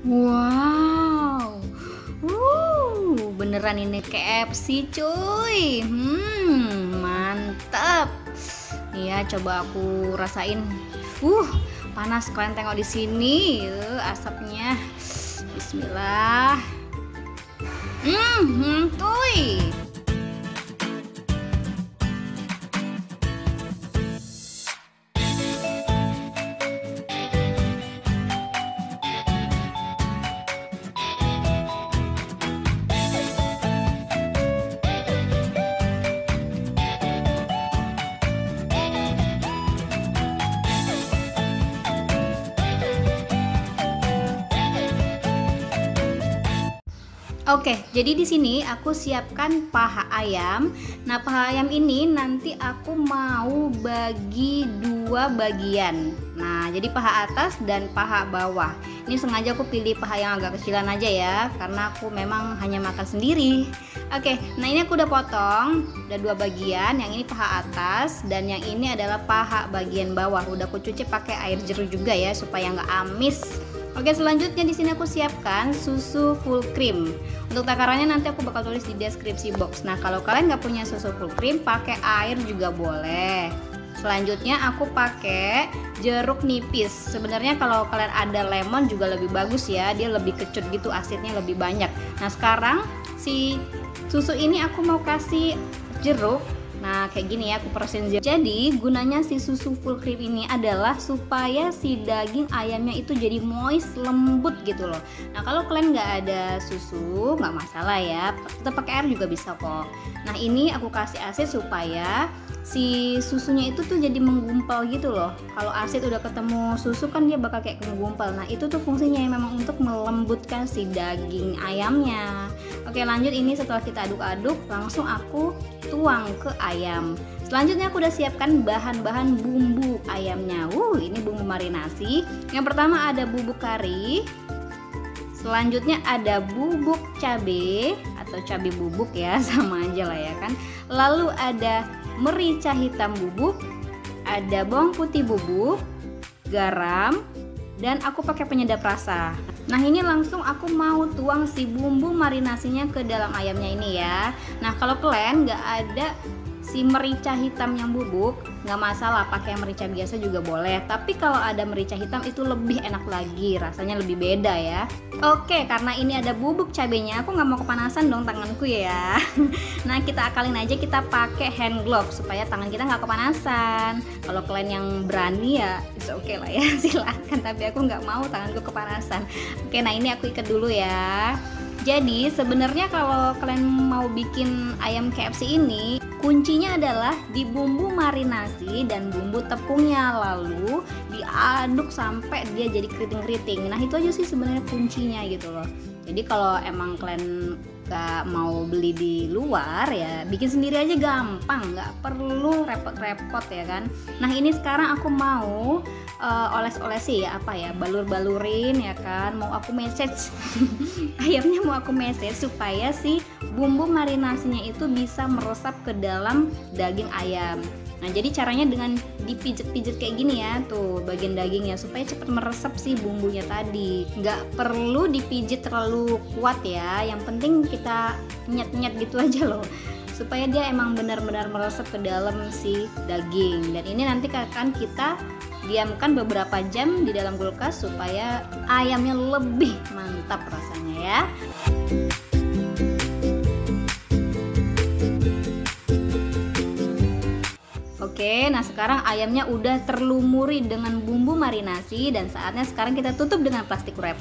Wow, beneran ini KFC cuy. Mantap. Nih ya, coba aku rasain. Panas, kalian tengok di sini, asapnya. Bismillah. Tuh. Oke, jadi di sini aku siapkan paha ayam. Nah, paha ayam ini nanti aku mau bagi dua bagian. Nah, jadi paha atas dan paha bawah. Ini sengaja aku pilih paha yang agak kecilan aja ya, karena aku memang hanya makan sendiri. Oke, nah ini aku udah potong, udah dua bagian. Yang ini paha atas dan yang ini adalah paha bagian bawah. Udah aku cuci pakai air jeruk juga ya, supaya nggak amis. Oke, selanjutnya di sini aku siapkan susu full cream. Untuk takarannya nanti aku bakal tulis di deskripsi box. Nah, kalau kalian nggak punya susu full cream, pakai air juga boleh. Selanjutnya aku pakai jeruk nipis. Sebenarnya kalau kalian ada lemon juga lebih bagus ya. Dia lebih kecut gitu, asidnya lebih banyak. Nah, sekarang si susu ini aku mau kasih jeruk. Nah, kayak gini ya, aku perasin. Jadi gunanya si susu full cream ini adalah supaya si daging ayamnya itu jadi moist, lembut gitu loh. Nah, kalau kalian nggak ada susu, nggak masalah ya, tetap pakai air juga bisa kok. Nah, ini aku kasih asid supaya si susunya itu tuh jadi menggumpal gitu loh. Kalau asid udah ketemu susu kan dia bakal kayak menggumpal. Nah, itu tuh fungsinya memang untuk melembutkan si daging ayamnya. Oke, lanjut. Ini setelah kita aduk-aduk, langsung aku tuang ke ayam. Selanjutnya aku udah siapkan bahan-bahan bumbu ayamnya. Ini bumbu marinasi. Yang pertama ada bubuk kari. Selanjutnya ada bubuk cabe atau cabe bubuk ya, sama aja lah ya kan. Lalu ada merica hitam bubuk, ada bawang putih bubuk, garam, dan aku pakai penyedap rasa. Nah, ini langsung aku mau tuang si bumbu marinasinya ke dalam ayamnya ini ya. Nah, kalau kalian nggak ada si merica hitam yang bubuk, nggak masalah, pakai merica biasa juga boleh. Tapi kalau ada merica hitam itu lebih enak lagi, rasanya lebih beda ya. Oke, karena ini ada bubuk cabenya, aku nggak mau kepanasan dong tanganku ya. Nah, kita akalin aja, kita pakai hand glove supaya tangan kita nggak kepanasan. Kalau kalian yang berani ya, oke lah ya, silahkan. Tapi aku nggak mau tanganku kepanasan. Oke, nah ini aku ikat dulu ya. Jadi sebenarnya kalau kalian mau bikin ayam KFC ini, kuncinya adalah di bumbu marinasi dan bumbu tepungnya, lalu diaduk sampai dia jadi keriting-keriting. Nah, itu aja sih sebenarnya kuncinya gitu loh. Jadi kalau emang kalian gak mau beli di luar ya, bikin sendiri aja gampang, nggak perlu repot-repot ya kan. Nah, ini sekarang aku mau oles-olesi ya, apa ya, balur-balurin ya kan. Mau aku message ayamnya, mau aku message supaya si bumbu marinasinya itu bisa meresap ke dalam daging ayam. Nah, jadi caranya dengan dipijet-pijet kayak gini ya, tuh bagian dagingnya, supaya cepat meresap si bumbunya tadi. Nggak perlu dipijet terlalu kuat ya, yang penting kita nyet-nyet gitu aja loh, supaya dia emang benar-benar meresap ke dalam si daging. Dan ini nanti akan kita diamkan beberapa jam di dalam kulkas supaya ayamnya lebih mantap rasanya ya. Oke, nah sekarang ayamnya udah terlumuri dengan bumbu marinasi dan saatnya sekarang kita tutup dengan plastik wrap.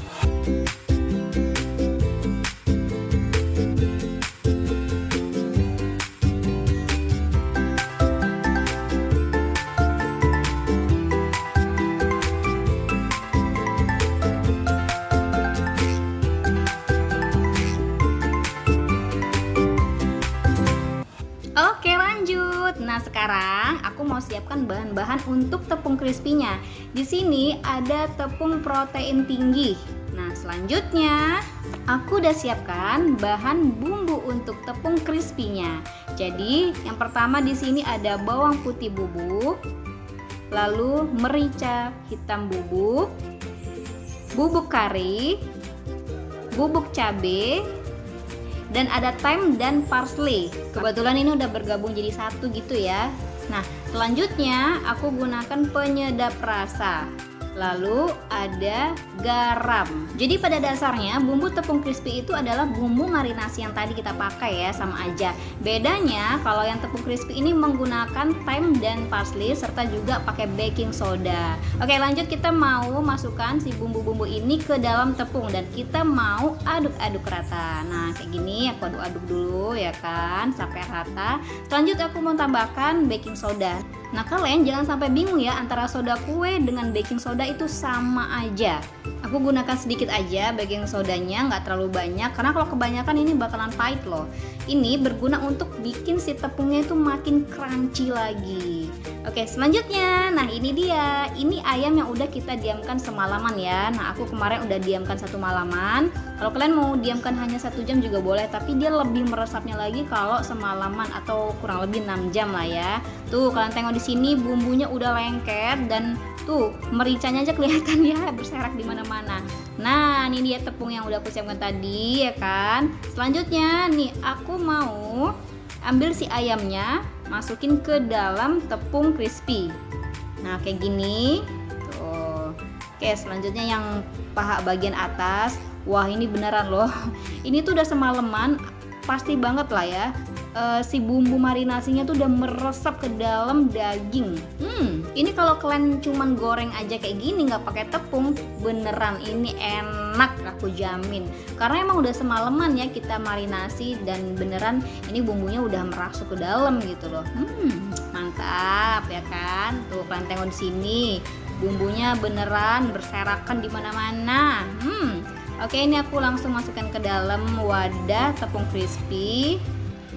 Oke, lanjut. Nah, sekarang aku mau siapkan bahan-bahan untuk tepung crispy-nya. Di sini ada tepung protein tinggi. Nah, selanjutnya aku udah siapkan bahan bumbu untuk tepung crispy-nya. Jadi, yang pertama di sini ada bawang putih bubuk, lalu merica hitam bubuk, bubuk kari, bubuk cabai, dan ada thyme dan parsley. Kebetulan ini udah bergabung jadi satu gitu ya. Nah, selanjutnya aku gunakan penyedap rasa. Lalu ada garam. Jadi pada dasarnya bumbu tepung crispy itu adalah bumbu marinasi yang tadi kita pakai ya, sama aja. Bedanya kalau yang tepung crispy ini menggunakan thyme dan parsley serta juga pakai baking soda. Oke, lanjut, kita mau masukkan si bumbu-bumbu ini ke dalam tepung dan kita mau aduk-aduk rata. Nah, kayak gini aku aduk-aduk dulu ya kan sampai rata. Selanjutnya aku mau tambahkan baking soda. Nah, kalian jangan sampai bingung ya antara soda kue dengan baking soda itu sama aja. Aku gunakan sedikit aja baking sodanya, nggak terlalu banyak karena kalau kebanyakan ini bakalan pahit loh. Ini berguna untuk bikin si tepungnya itu makin crunchy lagi. Oke, selanjutnya, nah ini dia. Ini ayam yang udah kita diamkan semalaman ya. Nah, aku kemarin udah diamkan 1 malaman. Kalau kalian mau diamkan hanya 1 jam juga boleh, tapi dia lebih meresapnya lagi kalau semalaman atau kurang lebih 6 jam lah ya. Tuh, kalian tengok di sini bumbunya udah lengket dan tuh mericanya aja kelihatan ya berserak di mana-mana. Nah, ini dia tepung yang udah aku siapkan tadi ya kan. Selanjutnya nih aku mau ambil si ayamnya, masukin ke dalam tepung crispy. Nah, kayak gini. Tuh. Oke, selanjutnya yang paha bagian atas. Wah, ini beneran loh. Ini tuh udah semalaman, pasti banget lah ya. Si bumbu marinasinya tuh udah meresap ke dalam daging. Ini kalau kalian cuman goreng aja kayak gini nggak pakai tepung, beneran ini enak aku jamin. Karena emang udah semalaman ya kita marinasi dan beneran ini bumbunya udah merasuk ke dalam gitu loh. Mantap ya kan? Tuh kalian tengok di sini bumbunya beneran berserakan di mana-mana. Oke, ini aku langsung masukkan ke dalam wadah tepung crispy.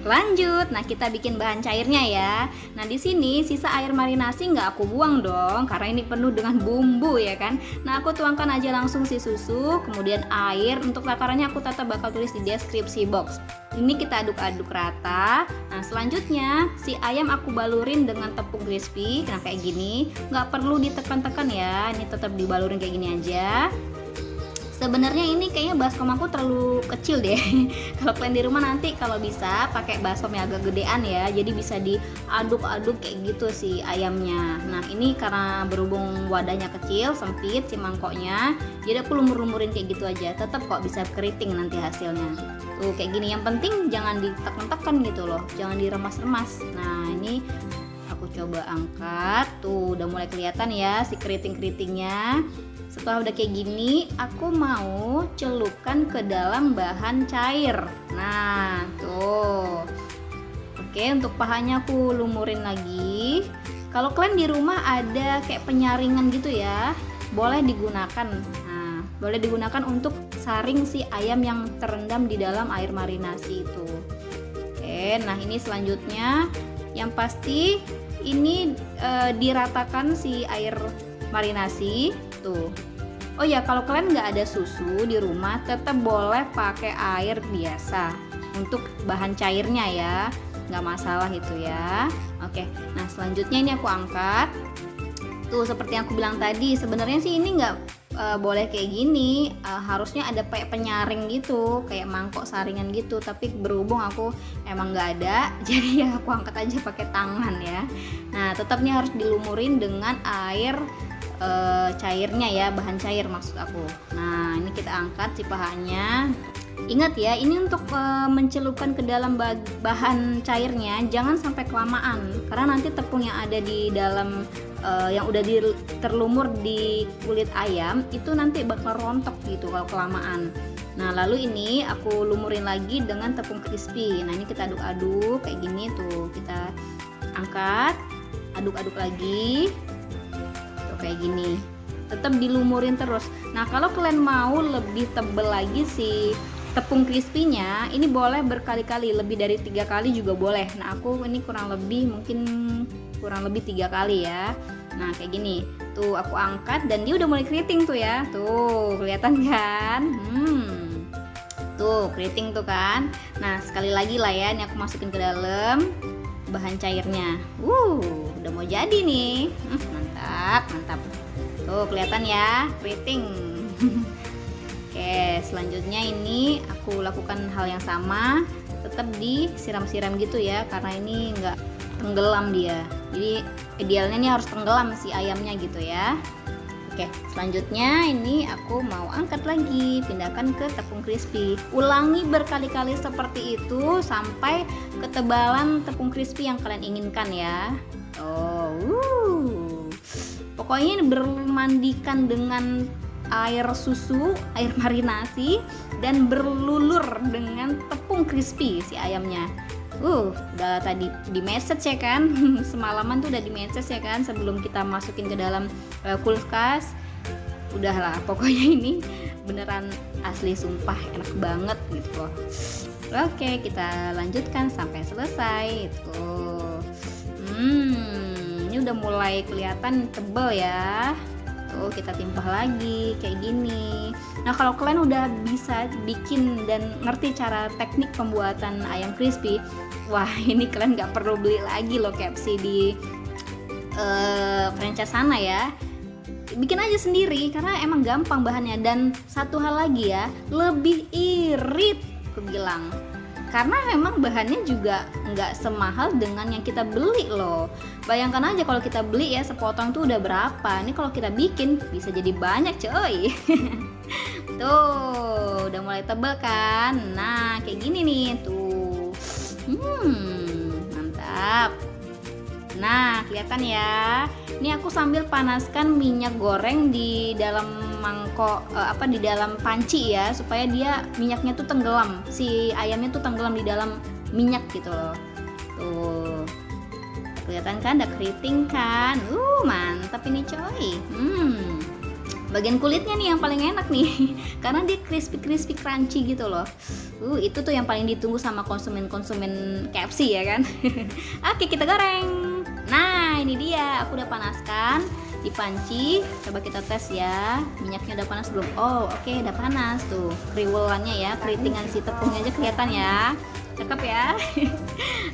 Lanjut, nah kita bikin bahan cairnya ya. Nah di sini sisa air marinasi nggak aku buang dong, karena ini penuh dengan bumbu ya kan. Nah aku tuangkan aja langsung si susu, kemudian air. Untuk takarannya aku tata bakal tulis di deskripsi box. Ini kita aduk-aduk rata. Nah selanjutnya si ayam aku balurin dengan tepung crispy. Nah kayak gini, nggak perlu ditekan-tekan ya. Ini tetap dibalurin kayak gini aja. Sebenarnya ini kayaknya baskom aku terlalu kecil deh. Kalau kalian di rumah nanti kalau bisa pakai baskom yang agak gedean ya, jadi bisa diaduk-aduk kayak gitu si ayamnya. Nah ini karena berhubung wadahnya kecil, sempit si mangkoknya, jadi aku lumur-lumurin kayak gitu aja. Tetap kok bisa keriting nanti hasilnya. Tuh kayak gini, yang penting jangan ditekan-tekan gitu loh, jangan diremas-remas. Nah ini aku coba angkat, tuh udah mulai kelihatan ya si keriting-keritingnya. Setelah udah kayak gini, aku mau celupkan ke dalam bahan cair. Nah, tuh. Oke, untuk pahanya aku lumurin lagi. Kalau kalian di rumah ada kayak penyaringan gitu ya, boleh digunakan. Nah, boleh digunakan untuk saring si ayam yang terendam di dalam air marinasi itu. Oke, nah ini selanjutnya yang pasti ini diratakan si air marinasi tuh. Oh ya, kalau kalian nggak ada susu di rumah tetap boleh pakai air biasa untuk bahan cairnya ya, nggak masalah itu ya. Oke, nah selanjutnya ini aku angkat. Tuh seperti yang aku bilang tadi, sebenarnya sih ini nggak boleh kayak gini, harusnya ada kayak penyaring gitu, kayak mangkok saringan gitu, tapi berhubung aku emang nggak ada, jadi ya aku angkat aja pakai tangan ya. Nah tetapnya harus dilumurin dengan air cairnya ya, bahan cair maksud aku. Nah ini kita angkat si pahanya. Ingat ya, ini untuk mencelupkan ke dalam bahan cairnya jangan sampai kelamaan, karena nanti tepung yang ada di dalam yang udah terlumur di kulit ayam itu nanti bakal rontok gitu kalau kelamaan. Nah lalu ini aku lumurin lagi dengan tepung crispy. Nah ini kita aduk-aduk kayak gini tuh, kita angkat, aduk-aduk lagi kayak gini, tetap dilumurin terus. Nah kalau kalian mau lebih tebel lagi si tepung crispy-nya, ini boleh berkali-kali, lebih dari 3 kali juga boleh. Nah aku ini kurang lebih 3 kali ya. Nah kayak gini tuh aku angkat dan dia udah mulai keriting tuh ya, tuh kelihatan kan. Tuh keriting tuh kan. Nah sekali lagi lah ya, ini aku masukin ke dalam bahan cairnya. Udah mau jadi nih. Mantap. Tuh kelihatan ya, keriting. Oke, selanjutnya ini aku lakukan hal yang sama, tetap disiram-siram gitu ya, karena ini nggak tenggelam dia. Jadi idealnya ini harus tenggelam si ayamnya gitu ya. Oke, selanjutnya ini aku mau angkat lagi, pindahkan ke tepung crispy. Ulangi berkali-kali seperti itu sampai ketebalan tepung crispy yang kalian inginkan ya. Pokoknya ini bermandikan dengan air susu, air marinasi, dan berlulur dengan tepung crispy si ayamnya. Udah tadi di message ya kan, semalaman tuh udah di message ya kan, sebelum kita masukin ke dalam kulkas. Udahlah, pokoknya ini beneran asli, sumpah enak banget gitu loh. Oke, kita lanjutkan sampai selesai itu. Ini udah mulai kelihatan tebal ya. Tuh, kita timpah lagi kayak gini. Nah, kalau kalian udah bisa bikin dan ngerti cara teknik pembuatan ayam crispy, wah ini kalian nggak perlu beli lagi loh KFC di franchise sana ya. Bikin aja sendiri karena emang gampang bahannya. Dan satu hal lagi ya, lebih irit aku bilang, karena memang bahannya juga nggak semahal dengan yang kita beli loh. Bayangkan aja kalau kita beli ya sepotong tuh udah berapa. Ini kalau kita bikin bisa jadi banyak coy. Tuh udah mulai tebal kan. Nah kayak gini nih tuh. Mantap. Nah kelihatan ya. Ini aku sambil panaskan minyak goreng di dalam mangkok, di dalam panci ya, supaya dia minyaknya tuh tenggelam, si ayamnya tuh tenggelam di dalam minyak gitu loh. Tuh kelihatan kan, ada keriting kan. Mantap ini coy. Bagian kulitnya nih yang paling enak nih karena dia crispy crunchy gitu loh. Itu tuh yang paling ditunggu sama konsumen KFC ya kan. Oke, kita goreng. Nah ini dia, aku udah panaskan di panci. Coba kita tes ya, minyaknya udah panas belum? Oke, udah panas tuh. Kriwelannya ya, keritingan si tepungnya aja kelihatan ya. Cakep ya.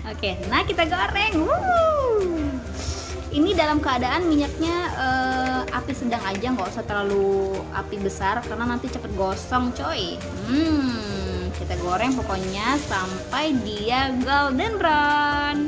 Oke, nah kita goreng. Ini dalam keadaan minyaknya api sedang aja, nggak usah terlalu api besar karena nanti cepet gosong coy. Kita goreng pokoknya sampai dia golden brown.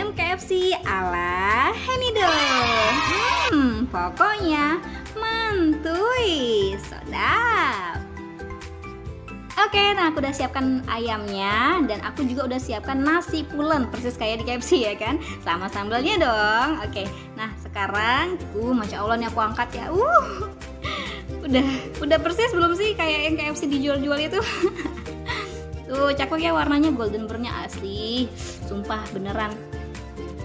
KFC ala Henido. Pokoknya mantuy, sedap. Oke, nah aku udah siapkan ayamnya dan aku juga udah siapkan nasi pulen persis kayak di KFC ya kan, sama sambalnya dong. Oke, nah sekarang, masya Allah nih aku angkat ya. Udah persis belum sih kayak yang KFC dijual-jual itu? Tuh cakep ya, warnanya golden brownnya asli, sumpah beneran.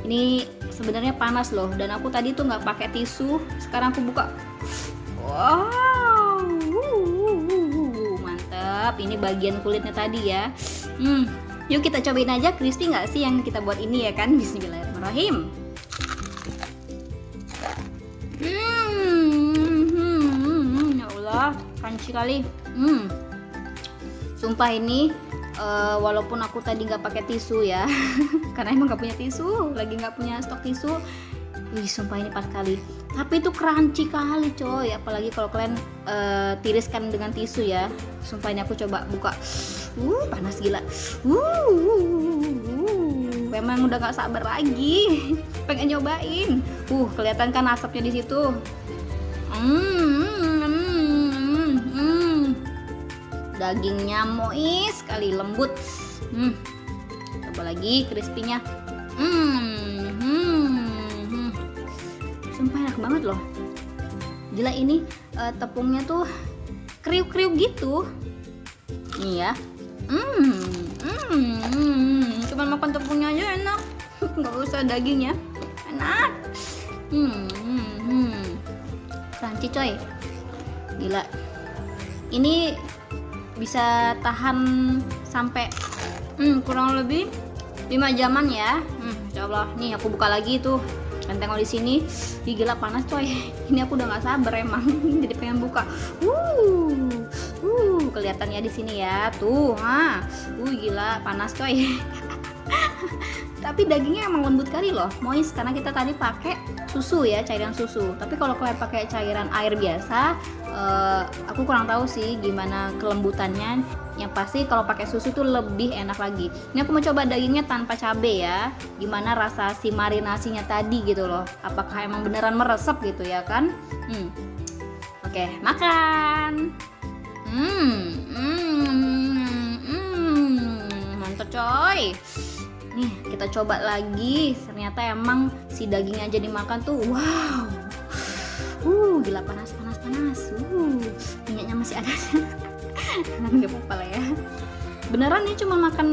Ini sebenarnya panas loh, dan aku tadi tuh nggak pakai tisu. Sekarang aku buka. Wow, mantap. Ini bagian kulitnya tadi ya. Yuk kita cobain aja crispy nggak sih yang kita buat ini ya kan. Bismillahirrahmanirrahim. Ya Allah, crunchy kali. Sumpah ini walaupun aku tadi nggak pakai tisu ya karena emang nggak punya tisu, lagi nggak punya stok tisu. Sumpah ini pas kali, tapi itu crunchy kali coy, apalagi kalau kalian tiriskan dengan tisu ya. Sumpah ini aku coba buka, panas gila. Memang udah nggak sabar lagi pengen nyobain. Kelihatan kan asapnya di situ. Dagingnya moist sekali, lembut. Coba lagi crispy-nya. Sumpah enak banget loh. Gila ini tepungnya tuh kriuk-kriuk gitu. Nih ya. Cuman makan tepungnya aja enak. nggak usah dagingnya, enak. Crunchy coy, gila. Ini bisa tahan sampai kurang lebih 5 jaman ya. Insya Allah. Nih aku buka lagi tuh, kan tengok di sini. Ih, gila panas coy. Ini aku udah nggak sabar emang. Jadi pengen buka. Kelihatannya di sini ya tuh. Gila panas coy. Tapi dagingnya emang lembut kali loh, moist, karena kita tadi pakai susu ya, cairan susu. Tapi kalau kalian pakai cairan air biasa, aku kurang tahu sih gimana kelembutannya. Yang pasti kalau pakai susu tuh lebih enak lagi. Ini aku mau coba dagingnya tanpa cabai ya, gimana rasa si marinasinya tadi gitu loh, apakah emang beneran meresap gitu ya kan. Oke, makan. Mantap coy. Nih kita coba lagi. Ternyata emang si dagingnya aja dimakan tuh wow. Gila panas. Minyaknya masih ada. Nggak apa-apa lah ya. Beneran nih cuma makan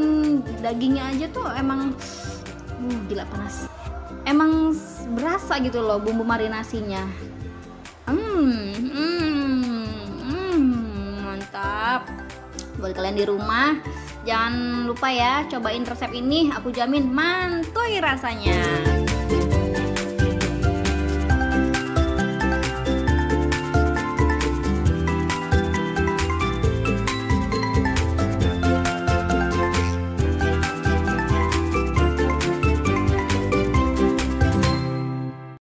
dagingnya aja tuh emang gila panas. Emang berasa gitu loh bumbu marinasinya. Mantap. Buat kalian di rumah, jangan lupa ya cobain resep ini, aku jamin mantul rasanya.